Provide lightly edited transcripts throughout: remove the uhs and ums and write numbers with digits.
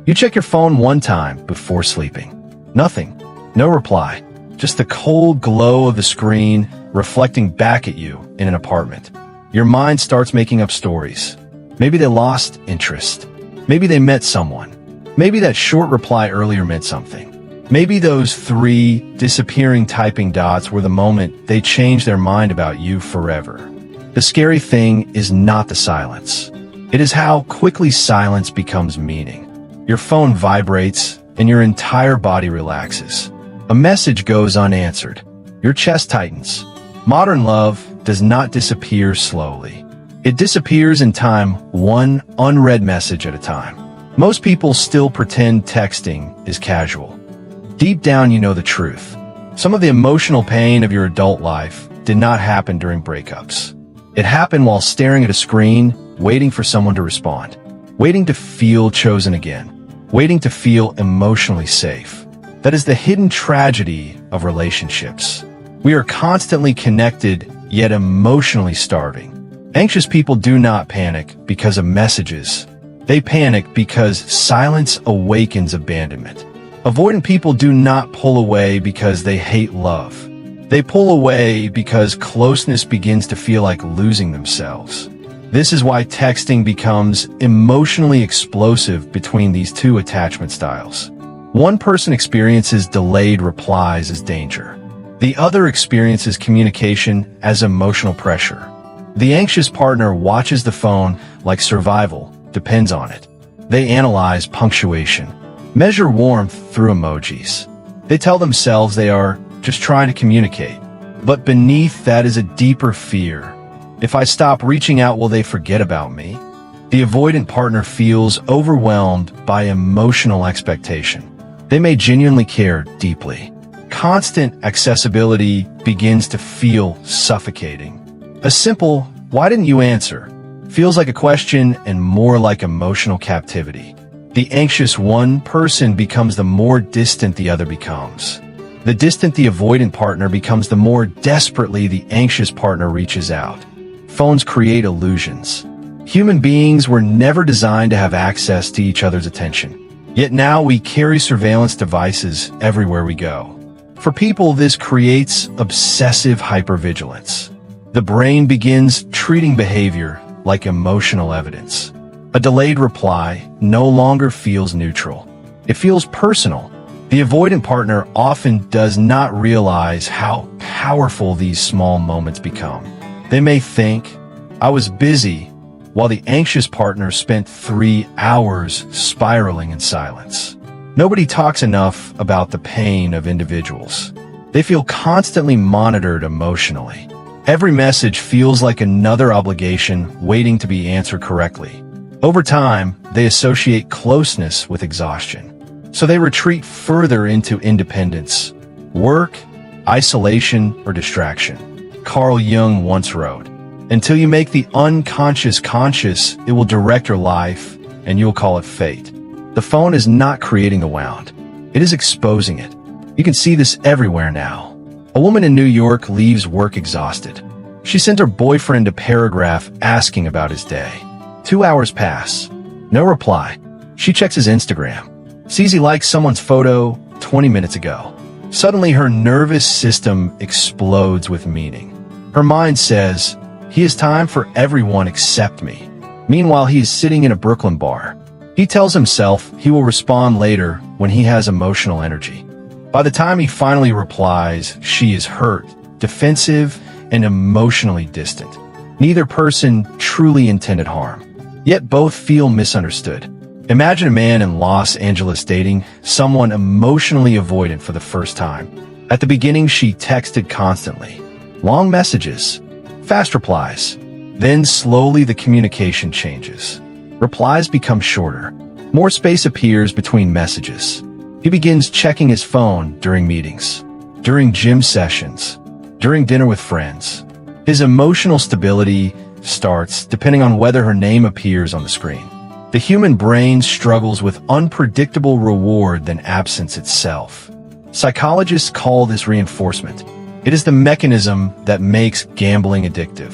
You check your phone one time before sleeping. Nothing. No reply. Just the cold glow of the screen reflecting back at you in an apartment. Your mind starts making up stories. Maybe they lost interest. Maybe they met someone. Maybe that short reply earlier meant something. Maybe those 3 disappearing typing dots were the moment they changed their mind about you forever. The scary thing is not the silence. It is how quickly silence becomes meaning. Your phone vibrates and your entire body relaxes. A message goes unanswered. Your chest tightens. Modern love does not disappear slowly. It disappears in time, one unread message at a time. Most people still pretend texting is casual. Deep down, you know the truth. Some of the emotional pain of your adult life did not happen during breakups. It happened while staring at a screen, waiting for someone to respond, waiting to feel chosen again, waiting to feel emotionally safe. That is the hidden tragedy of relationships. We are constantly connected, yet emotionally starving. Anxious people do not panic because of messages. They panic because silence awakens abandonment. Avoidant people do not pull away because they hate love. They pull away because closeness begins to feel like losing themselves. This is why texting becomes emotionally explosive between these 2 attachment styles. One person experiences delayed replies as danger. The other experiences communication as emotional pressure. The anxious partner watches the phone like survival depends on it. They analyze punctuation, measure warmth through emojis. They tell themselves they are just trying to communicate. But beneath that is a deeper fear. If I stop reaching out, will they forget about me? The avoidant partner feels overwhelmed by emotional expectation. They may genuinely care deeply. Constant accessibility begins to feel suffocating. A simple, "Why didn't you answer?" feels like a question and more like emotional captivity. The anxious one person becomes the more distant the other becomes. The distant the avoidant partner becomes, the more desperately the anxious partner reaches out. Phones create illusions. Human beings were never designed to have access to each other's attention. Yet now we carry surveillance devices everywhere we go. For people, this creates obsessive hypervigilance. The brain begins treating behavior like emotional evidence. A delayed reply no longer feels neutral. It feels personal. The avoidant partner often does not realize how powerful these small moments become. They may think, "I was busy," while the anxious partner spent 3 hours spiraling in silence. Nobody talks enough about the pain of individuals. They feel constantly monitored emotionally. Every message feels like another obligation waiting to be answered correctly. Over time, they associate closeness with exhaustion. So they retreat further into independence, work, isolation, or distraction. Carl Jung once wrote, "Until you make the unconscious conscious, it will direct your life, and you'll call it fate." The phone is not creating the wound. It is exposing it. You can see this everywhere now. A woman in New York leaves work exhausted. She sent her boyfriend a paragraph asking about his day. 2 hours pass. No reply. She checks his Instagram. Sees he liked someone's photo 20 minutes ago. Suddenly her nervous system explodes with meaning. Her mind says, "He has time for everyone except me." Meanwhile, he is sitting in a Brooklyn bar. He tells himself he will respond later when he has emotional energy. By the time he finally replies, she is hurt, defensive, and emotionally distant. Neither person truly intended harm, yet both feel misunderstood. Imagine a man in Los Angeles dating someone emotionally avoidant for the first time. At the beginning, she texted constantly. Long messages, fast replies. Then slowly the communication changes. Replies become shorter. More space appears between messages. He begins checking his phone during meetings, during gym sessions, during dinner with friends. His emotional stability starts depending on whether her name appears on the screen. The human brain struggles with unpredictable reward than absence itself. Psychologists call this reinforcement. It is the mechanism that makes gambling addictive.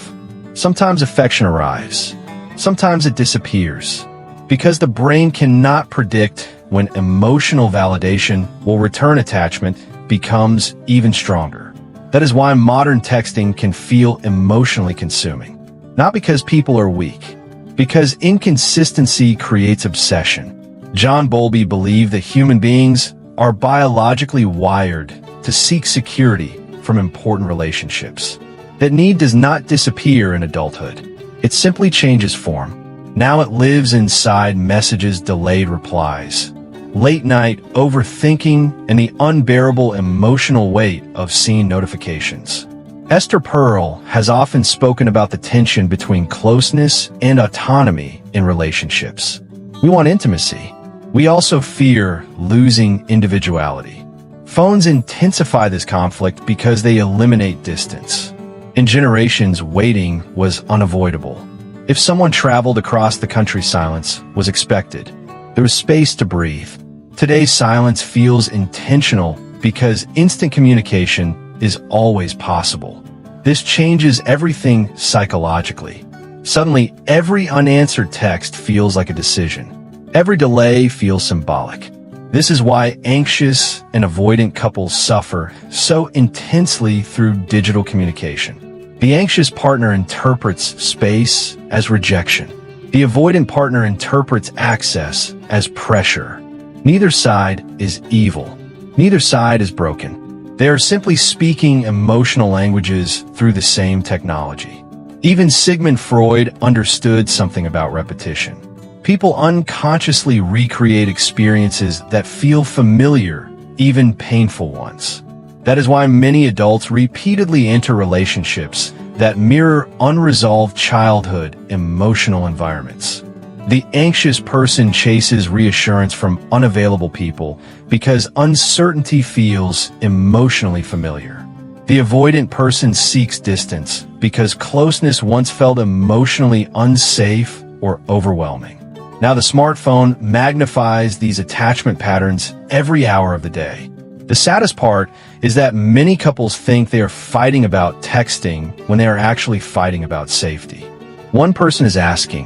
Sometimes affection arrives. Sometimes it disappears. Because the brain cannot predict when emotional validation will return attachment becomes even stronger. That is why modern texting can feel emotionally consuming. Not because people are weak, because inconsistency creates obsession. John Bowlby believed that human beings are biologically wired to seek security from important relationships. That need does not disappear in adulthood. It simply changes form. Now it lives inside messages, delayed replies, late night overthinking, and the unbearable emotional weight of seeing notifications. Esther Perel has often spoken about the tension between closeness and autonomy in relationships. We want intimacy. We also fear losing individuality. Phones intensify this conflict because they eliminate distance. In generations, waiting was unavoidable. If someone traveled across the country, silence was expected. There was space to breathe. Today, silence feels intentional because instant communication is always possible. This changes everything psychologically. Suddenly, every unanswered text feels like a decision. Every delay feels symbolic. This is why anxious and avoidant couples suffer so intensely through digital communication. The anxious partner interprets space as rejection. The avoidant partner interprets access as pressure. Neither side is evil. Neither side is broken. They are simply speaking emotional languages through the same technology. Even Sigmund Freud understood something about repetition. People unconsciously recreate experiences that feel familiar, even painful ones. That is why many adults repeatedly enter relationships that mirror unresolved childhood emotional environments. The anxious person chases reassurance from unavailable people because uncertainty feels emotionally familiar. The avoidant person seeks distance because closeness once felt emotionally unsafe or overwhelming. Now the smartphone magnifies these attachment patterns every hour of the day. The saddest part is that many couples think they are fighting about texting when they are actually fighting about safety. One person is asking,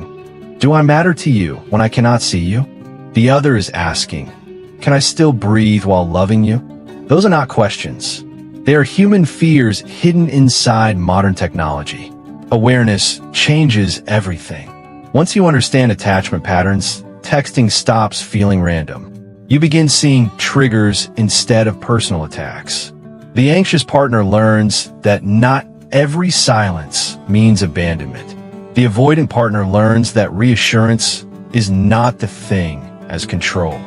"Do I matter to you when I cannot see you?" The other is asking, "Can I still breathe while loving you?" Those are not questions. They are human fears hidden inside modern technology. Awareness changes everything. Once you understand attachment patterns, texting stops feeling random. You begin seeing triggers instead of personal attacks. The anxious partner learns that not every silence means abandonment. The avoidant partner learns that reassurance is not the thing as control.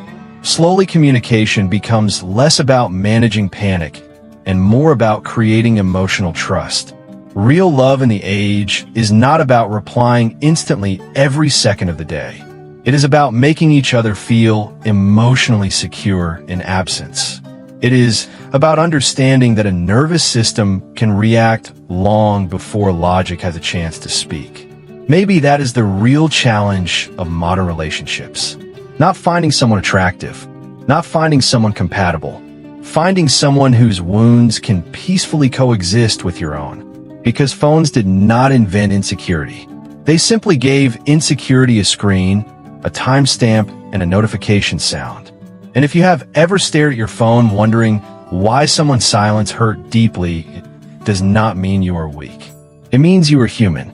Slowly, communication becomes less about managing panic and more about creating emotional trust. Real love in the age is not about replying instantly every second of the day. It is about making each other feel emotionally secure in absence. It is about understanding that a nervous system can react long before logic has a chance to speak. Maybe that is the real challenge of modern relationships. Not finding someone attractive, not finding someone compatible, finding someone whose wounds can peacefully coexist with your own. Because phones did not invent insecurity. They simply gave insecurity a screen, a timestamp, and a notification sound. And if you have ever stared at your phone wondering why someone's silence hurt deeply, it does not mean you are weak. It means you are human.